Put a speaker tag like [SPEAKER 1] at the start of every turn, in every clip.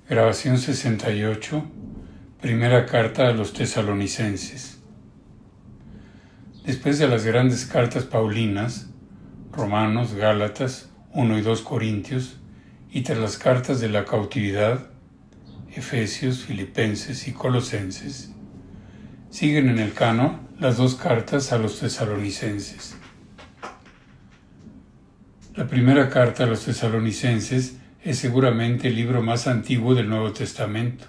[SPEAKER 1] Grabación 68, primera carta a los tesalonicenses. Después de las grandes cartas paulinas, Romanos, Gálatas, 1 y 2 Corintios, y tras las cartas de la cautividad, Efesios, Filipenses y Colosenses, siguen en el canon las dos cartas a los tesalonicenses. La primera carta a los tesalonicenses es seguramente el libro más antiguo del Nuevo Testamento.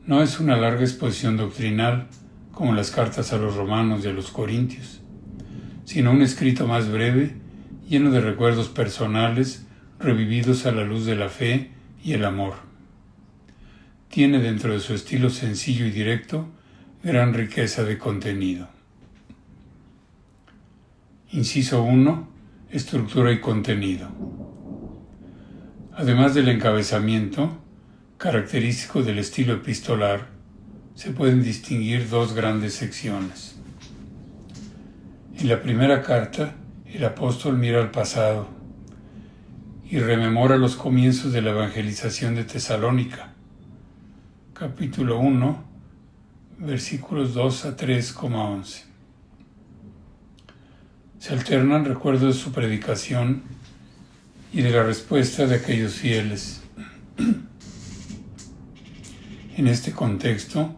[SPEAKER 1] No es una larga exposición doctrinal, como las cartas a los romanos y a los corintios, sino un escrito más breve, lleno de recuerdos personales, revividos a la luz de la fe y el amor. Tiene dentro de su estilo sencillo y directo, gran riqueza de contenido. Inciso 1. Estructura y contenido. Además del encabezamiento, característico del estilo epistolar, se pueden distinguir dos grandes secciones. En la primera carta, el apóstol mira al pasado y rememora los comienzos de la evangelización de Tesalónica. Capítulo 1, versículos 2 a 3,11. Se alternan recuerdos de su predicación y de la respuesta de aquellos fieles. En este contexto,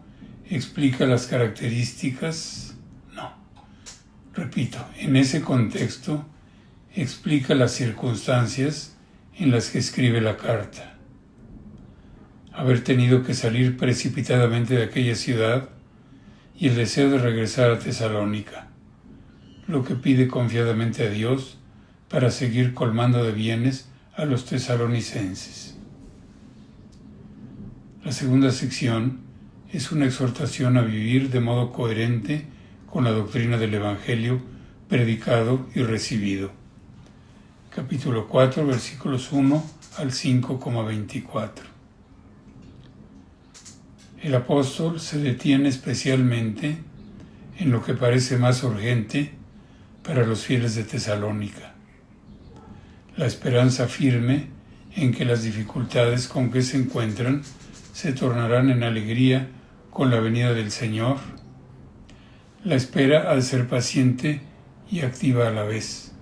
[SPEAKER 1] explica las características, en ese contexto, explica las circunstancias en las que escribe la carta. Haber tenido que salir precipitadamente de aquella ciudad y el deseo de regresar a Tesalónica, lo que pide confiadamente a Dios para seguir colmando de bienes a los tesalonicenses. La segunda sección es una exhortación a vivir de modo coherente con la doctrina del Evangelio predicado y recibido. Capítulo 4, versículos 1 al 5,24. El apóstol se detiene especialmente en lo que parece más urgente para los fieles de Tesalónica: la esperanza firme en que las dificultades con que se encuentran se tornarán en alegría con la venida del Señor. La espera ha de ser paciente y activa a la vez,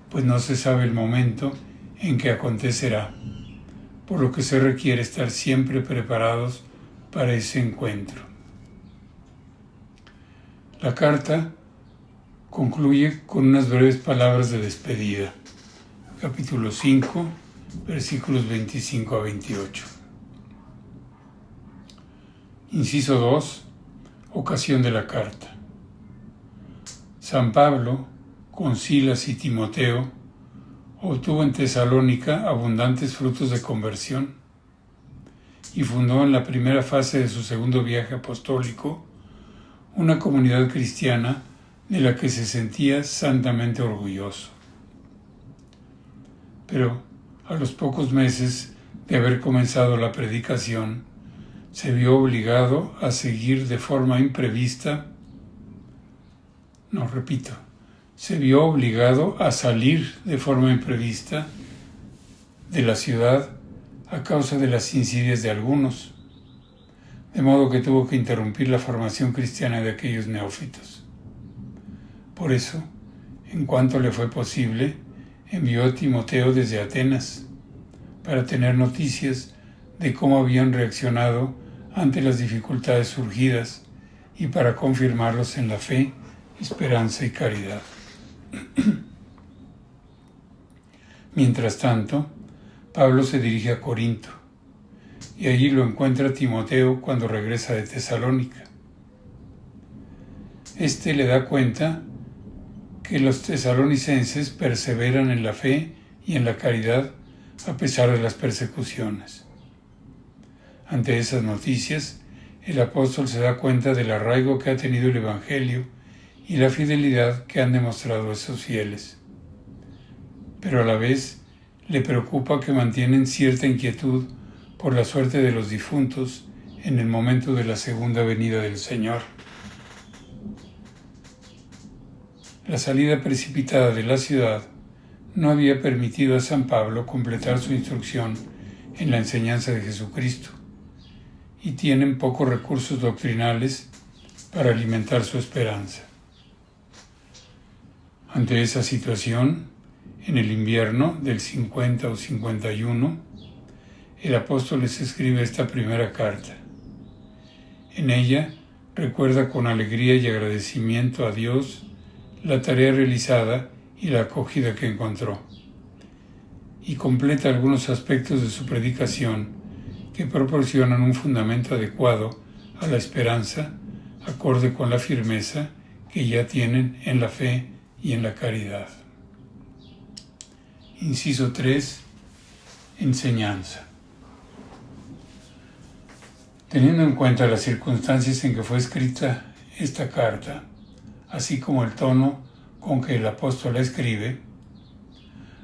[SPEAKER 1] pues no se sabe el momento en que acontecerá, por lo que se requiere estar siempre preparados para ese encuentro. La carta concluye con unas breves palabras de despedida. Capítulo 5, versículos 25 a 28. Inciso 2. Ocasión de la carta. San Pablo, con Silas y Timoteo, obtuvo en Tesalónica abundantes frutos de conversión y fundó en la primera fase de su segundo viaje apostólico una comunidad cristiana de la que se sentía santamente orgulloso. Pero a los pocos meses de haber comenzado la predicación, se vio obligado a seguir de forma imprevista, se vio obligado a salir de forma imprevista de la ciudad a causa de las insidias de algunos, de modo que tuvo que interrumpir la formación cristiana de aquellos neófitos. Por eso, en cuanto le fue posible, envió a Timoteo desde Atenas para tener noticias de cómo habían reaccionado ante las dificultades surgidas y para confirmarlos en la fe, esperanza y caridad. Mientras tanto, Pablo se dirige a Corinto y allí lo encuentra Timoteo cuando regresa de Tesalónica. Este le da cuenta que los tesalonicenses perseveran en la fe y en la caridad a pesar de las persecuciones. Ante esas noticias, el apóstol se da cuenta del arraigo que ha tenido el Evangelio y la fidelidad que han demostrado esos fieles. Pero a la vez le preocupa que mantienen cierta inquietud por la suerte de los difuntos en el momento de la segunda venida del Señor. La salida precipitada de la ciudad no había permitido a San Pablo completar su instrucción en la enseñanza de Jesucristo y tienen pocos recursos doctrinales para alimentar su esperanza. Ante esa situación, en el invierno del 50 o 51, el apóstol les escribe esta primera carta. En ella recuerda con alegría y agradecimiento a Dios la tarea realizada y la acogida que encontró, y completa algunos aspectos de su predicación que proporcionan un fundamento adecuado a la esperanza, acorde con la firmeza que ya tienen en la fe y en la caridad. Inciso 3. Enseñanza. Teniendo en cuenta las circunstancias en que fue escrita esta carta, así como el tono con que el apóstol la escribe,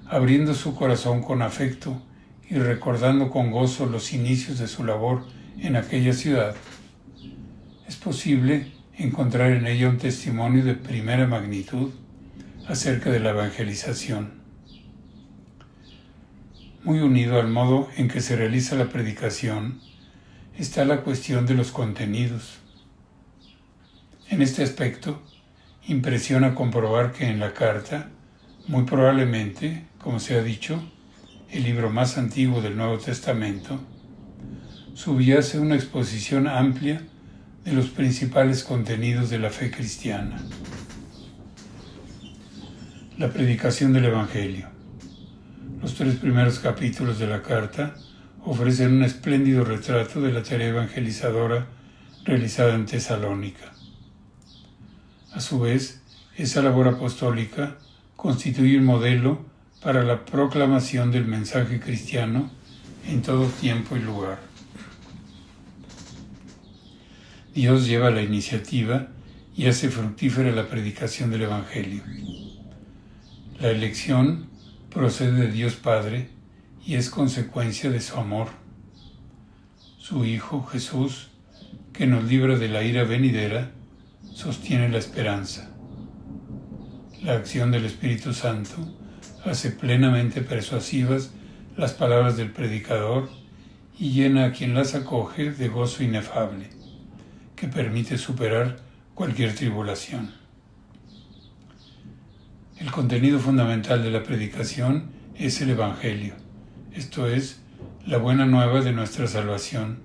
[SPEAKER 1] abriendo su corazón con afecto y recordando con gozo los inicios de su labor en aquella ciudad, es posible encontrar en ella un testimonio de primera magnitud acerca de la evangelización. Muy unido al modo en que se realiza la predicación está la cuestión de los contenidos. En este aspecto, impresiona comprobar que en la carta, muy probablemente, como se ha dicho, el libro más antiguo del Nuevo Testamento, subyace una exposición amplia de los principales contenidos de la fe cristiana. La predicación del Evangelio. Los 3 primeros capítulos de la carta ofrecen un espléndido retrato de la tarea evangelizadora realizada en Tesalónica. A su vez, esa labor apostólica constituye un modelo para la proclamación del mensaje cristiano en todo tiempo y lugar. Dios lleva la iniciativa y hace fructífera la predicación del Evangelio. La elección procede de Dios Padre y es consecuencia de su amor. Su Hijo, Jesús, que nos libra de la ira venidera, sostiene la esperanza. La acción del Espíritu Santo hace plenamente persuasivas las palabras del predicador y llena a quien las acoge de gozo inefable, que permite superar cualquier tribulación. El contenido fundamental de la predicación es el Evangelio, esto es, la buena nueva de nuestra salvación,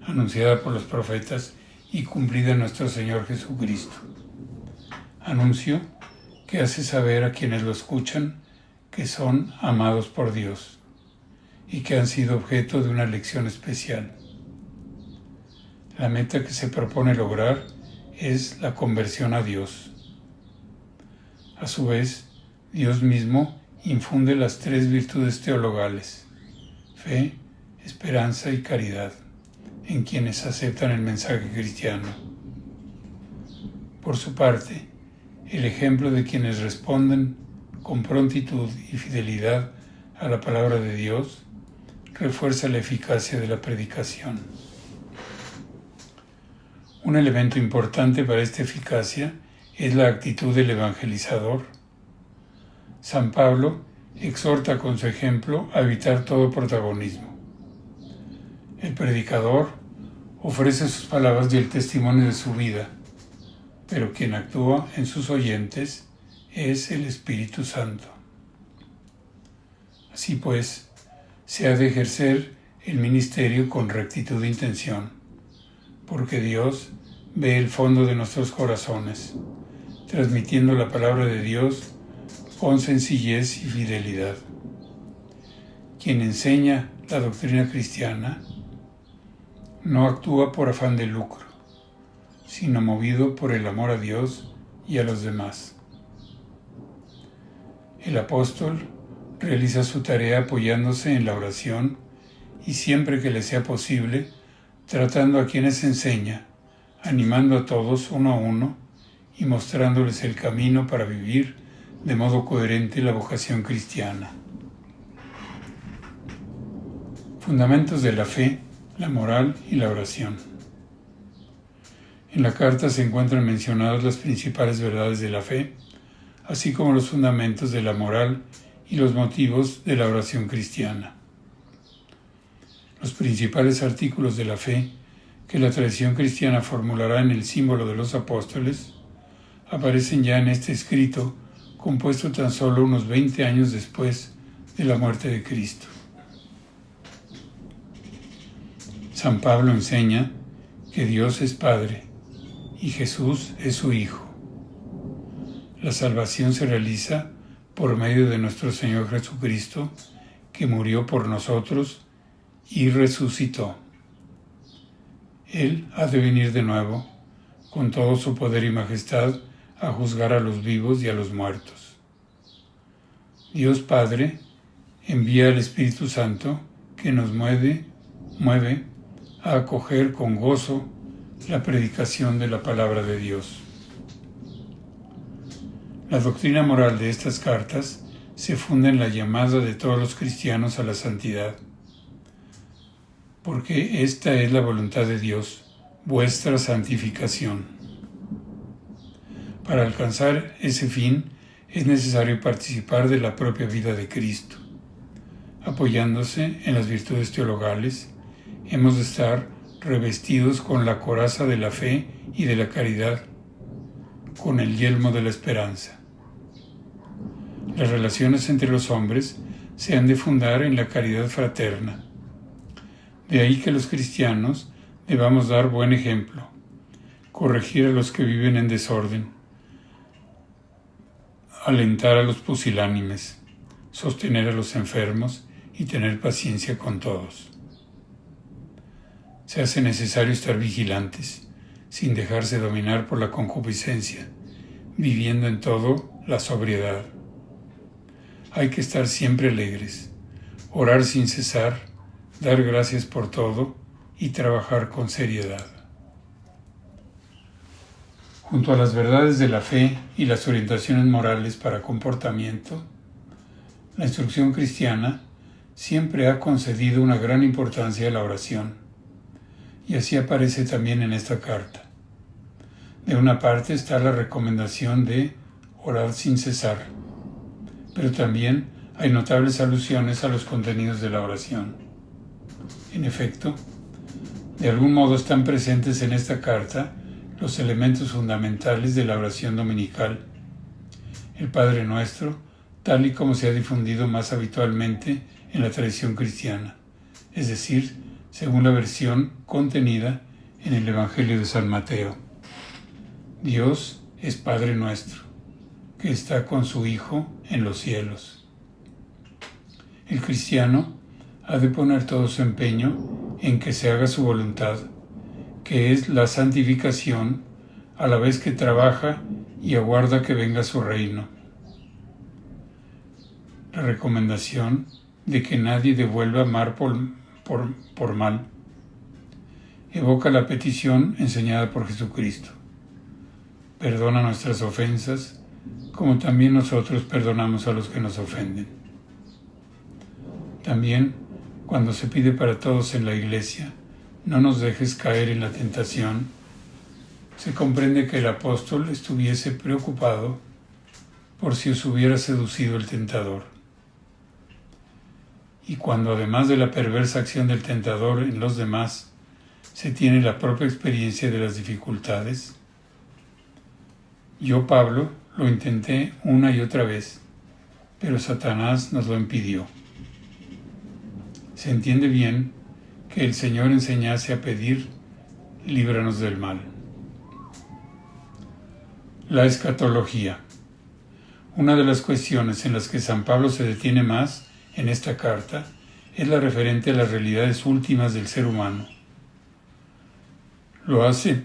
[SPEAKER 1] anunciada por los profetas y cumplida en nuestro Señor Jesucristo. Anuncio que hace saber a quienes lo escuchan que son amados por Dios y que han sido objeto de una elección especial. La meta que se propone lograr es la conversión a Dios. A su vez, Dios mismo infunde las 3 virtudes teologales, fe, esperanza y caridad, en quienes aceptan el mensaje cristiano. Por su parte, el ejemplo de quienes responden con prontitud y fidelidad a la palabra de Dios refuerza la eficacia de la predicación. Un elemento importante para esta eficacia es la actitud del evangelizador. San Pablo exhorta con su ejemplo a evitar todo protagonismo. El predicador ofrece sus palabras y el testimonio de su vida, pero quien actúa en sus oyentes es el Espíritu Santo. Así pues, se ha de ejercer el ministerio con rectitud de intención, porque Dios ve el fondo de nuestros corazones, transmitiendo la palabra de Dios con sencillez y fidelidad. Quien enseña la doctrina cristiana no actúa por afán de lucro, sino movido por el amor a Dios y a los demás. El apóstol realiza su tarea apoyándose en la oración y siempre que le sea posible, tratando a quienes enseña, animando a todos uno a uno y mostrándoles el camino para vivir de modo coherente la vocación cristiana. Fundamentos de la fe, la moral y la oración. En la carta se encuentran mencionadas las principales verdades de la fe, así como los fundamentos de la moral y los motivos de la oración cristiana. Los principales artículos de la fe que la tradición cristiana formulará en el símbolo de los apóstoles aparecen ya en este escrito, compuesto tan solo unos 20 años después de la muerte de Cristo. San Pablo enseña que Dios es Padre y Jesús es su Hijo. La salvación se realiza por medio de nuestro Señor Jesucristo, que murió por nosotros y resucitó. Él ha de venir de nuevo, con todo su poder y majestad, a juzgar a los vivos y a los muertos. Dios Padre envía al Espíritu Santo, que nos mueve a acoger con gozo la predicación de la palabra de Dios. La doctrina moral de estas cartas se funda en la llamada de todos los cristianos a la santidad, porque esta es la voluntad de Dios, vuestra santificación. Para alcanzar ese fin es necesario participar de la propia vida de Cristo. Apoyándose en las virtudes teologales, hemos de estar revestidos con la coraza de la fe y de la caridad, con el yelmo de la esperanza. Las relaciones entre los hombres se han de fundar en la caridad fraterna. De ahí que los cristianos debamos dar buen ejemplo, corregir a los que viven en desorden, alentar a los pusilánimes, sostener a los enfermos y tener paciencia con todos. Se hace necesario estar vigilantes, sin dejarse dominar por la concupiscencia, viviendo en todo la sobriedad. Hay que estar siempre alegres, orar sin cesar, dar gracias por todo y trabajar con seriedad. Junto a las verdades de la fe y las orientaciones morales para comportamiento, la instrucción cristiana siempre ha concedido una gran importancia a la oración, y así aparece también en esta carta. De una parte está la recomendación de orar sin cesar, pero también hay notables alusiones a los contenidos de la oración. En efecto, de algún modo están presentes en esta carta los elementos fundamentales de la oración dominical. El Padre Nuestro, tal y como se ha difundido más habitualmente en la tradición cristiana, es decir, según la versión contenida en el Evangelio de San Mateo. Dios es Padre nuestro, que está con su Hijo en los cielos. El cristiano ha de poner todo su empeño en que se haga su voluntad, que es la santificación, a la vez que trabaja y aguarda que venga su reino. La recomendación de que nadie devuelva mal por mal evoca la petición enseñada por Jesucristo. Perdona nuestras ofensas, como también nosotros perdonamos a los que nos ofenden. También, cuando se pide para todos en la Iglesia, no nos dejes caer en la tentación, se comprende que el apóstol estuviese preocupado por si os hubiera seducido el tentador. Y cuando además de la perversa acción del tentador en los demás, se tiene la propia experiencia de las dificultades. Yo, Pablo, lo intenté una y otra vez, pero Satanás nos lo impidió. Se entiende bien que el Señor enseñase a pedir, líbranos del mal. La escatología. Una de las cuestiones en las que San Pablo se detiene más en esta carta es la referente a las realidades últimas del ser humano. Lo hace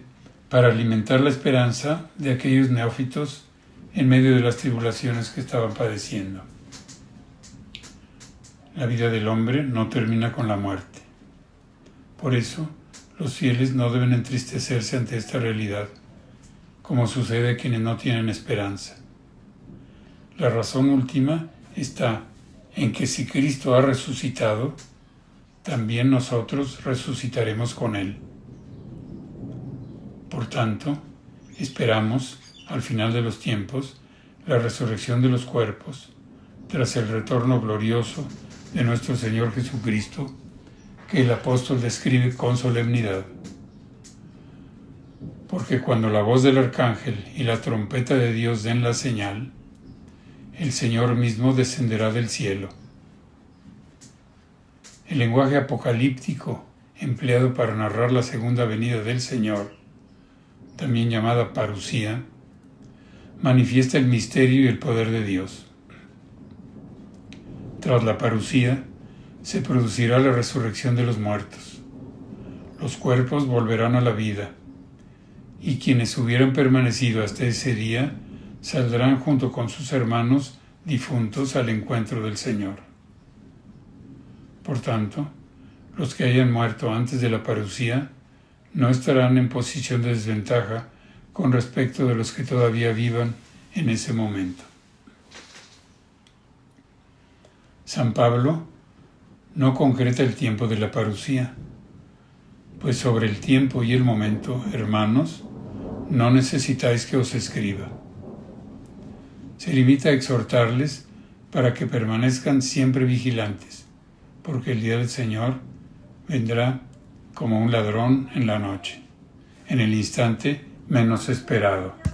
[SPEAKER 1] para alimentar la esperanza de aquellos neófitos en medio de las tribulaciones que estaban padeciendo. La vida del hombre no termina con la muerte. Por eso, los fieles no deben entristecerse ante esta realidad, como sucede a quienes no tienen esperanza. La razón última está en que si Cristo ha resucitado, también nosotros resucitaremos con Él. Por tanto, esperamos, al final de los tiempos, la resurrección de los cuerpos, tras el retorno glorioso de nuestro Señor Jesucristo, que el apóstol describe con solemnidad. Porque cuando la voz del arcángel y la trompeta de Dios den la señal, el Señor mismo descenderá del cielo. El lenguaje apocalíptico empleado para narrar la segunda venida del Señor, también llamada parusía, manifiesta el misterio y el poder de Dios. Tras la parusía, se producirá la resurrección de los muertos. Los cuerpos volverán a la vida, y quienes hubieran permanecido hasta ese día saldrán junto con sus hermanos difuntos al encuentro del Señor. Por tanto, los que hayan muerto antes de la parusía no estarán en posición de desventaja con respecto de los que todavía vivan en ese momento. San Pablo no concreta el tiempo de la parusía, pues sobre el tiempo y el momento, hermanos, no necesitáis que os escriba. Se limita a exhortarles para que permanezcan siempre vigilantes, porque el día del Señor vendrá como un ladrón en la noche, en el instante menos esperado.